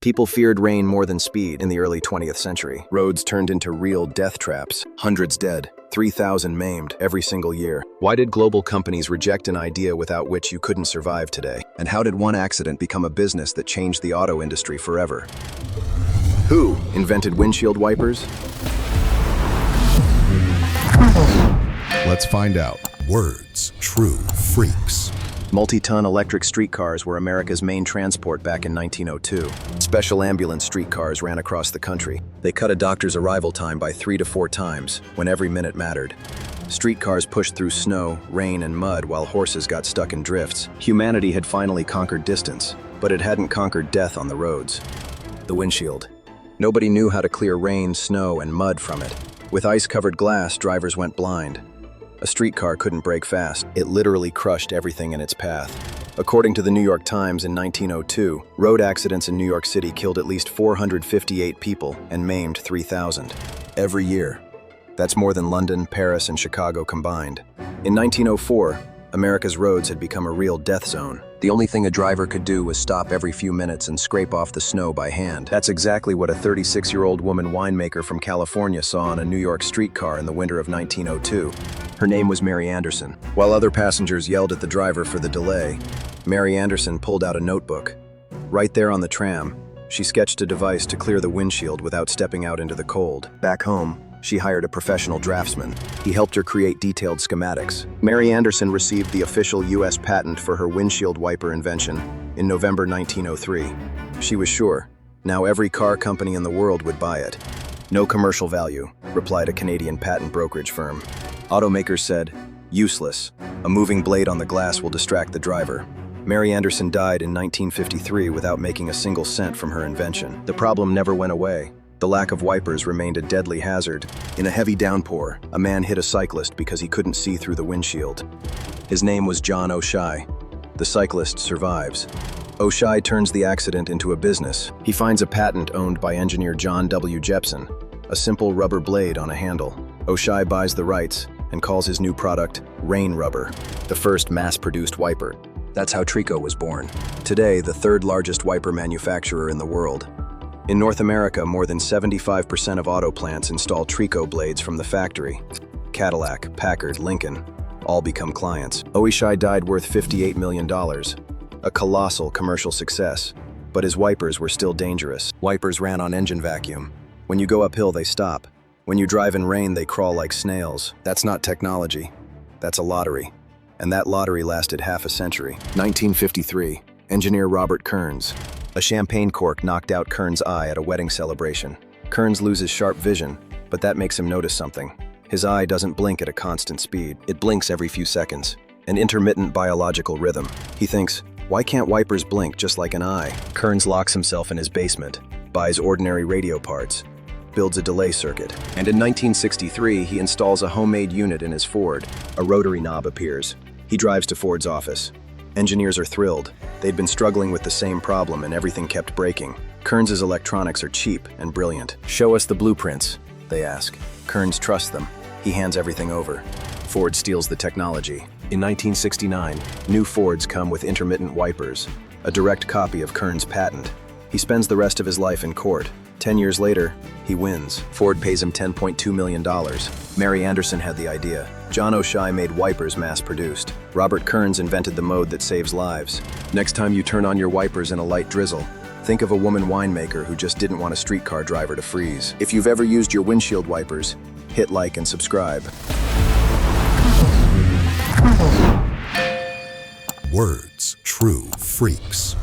People feared rain more than speed in the early 20th century. Roads turned into real death traps. Hundreds dead, 3,000 maimed every single year. Why did global companies reject an idea without which you couldn't survive today? And how did one accident become a business that changed the auto industry forever? Who invented windshield wipers? Let's find out. Words, true freaks. Multi-ton electric streetcars were America's main transport back in 1902. Special ambulance streetcars ran across the country. They cut a doctor's arrival time by 3 to 4 times, when every minute mattered. Streetcars pushed through snow, rain, and mud while horses got stuck in drifts. Humanity had finally conquered distance, but it hadn't conquered death on the roads. The windshield. Nobody knew how to clear rain, snow, and mud from it. With ice-covered glass, drivers went blind. A streetcar couldn't brake fast. It literally crushed everything in its path. According to the New York Times in 1902, road accidents in New York City killed at least 458 people and maimed 3,000 every year. That's more than London, Paris, and Chicago combined. In 1904, America's roads had become a real death zone. The only thing a driver could do was stop every few minutes and scrape off the snow by hand. That's exactly what a 36-year-old woman winemaker from California saw on a New York streetcar in the winter of 1902. Her name was Mary Anderson. While other passengers yelled at the driver for the delay, Mary Anderson pulled out a notebook. Right there on the tram, she sketched a device to clear the windshield without stepping out into the cold. Back home, she hired a professional draftsman. He helped her create detailed schematics. Mary Anderson received the official U.S. patent for her windshield wiper invention in November 1903. She was sure. Now every car company in the world would buy it. No commercial value, replied a Canadian patent brokerage firm. Automakers said, useless. A moving blade on the glass will distract the driver. Mary Anderson died in 1953 without making a single cent from her invention. The problem never went away. The lack of wipers remained a deadly hazard. In a heavy downpour, a man hit a cyclist because he couldn't see through the windshield. His name was John O'Shea. The cyclist survives. O'Shea turns the accident into a business. He finds a patent owned by engineer John W. Jepson, a simple rubber blade on a handle. O'Shea buys the rights and calls his new product Rain Rubber, the first mass-produced wiper. That's how Trico was born. Today, the third largest wiper manufacturer in the world. In North America, more than 75% of auto plants install Trico blades from the factory. Cadillac, Packard, Lincoln, all become clients. O'Shea died worth $58 million, a colossal commercial success, but his wipers were still dangerous. Wipers ran on engine vacuum. When you go uphill, they stop. When you drive in rain, they crawl like snails. That's not technology. That's a lottery. And that lottery lasted half a century. 1953, engineer Robert Kearns. A champagne cork knocked out Kearns' eye at a wedding celebration. Kearns loses sharp vision, but that makes him notice something. His eye doesn't blink at a constant speed. It blinks every few seconds, an intermittent biological rhythm. He thinks, why can't wipers blink just like an eye? Kearns locks himself in his basement, buys ordinary radio parts, builds a delay circuit. And in 1963, he installs a homemade unit in his Ford. A rotary knob appears. He drives to Ford's office. Engineers are thrilled. They'd been struggling with the same problem and everything kept breaking. Kearns' electronics are cheap and brilliant. Show us the blueprints, they ask. Kearns trusts them. He hands everything over. Ford steals the technology. In 1969, new Fords come with intermittent wipers, a direct copy of Kearns' patent. He spends the rest of his life in court. 10 years later, he wins. Ford pays him $10.2 million. Mary Anderson had the idea. John O'Shea made wipers mass-produced. Robert Kearns invented the mode that saves lives. Next time you turn on your wipers in a light drizzle, think of a woman winemaker who just didn't want a streetcar driver to freeze. If you've ever used your windshield wipers, hit like and subscribe. Words, true freaks.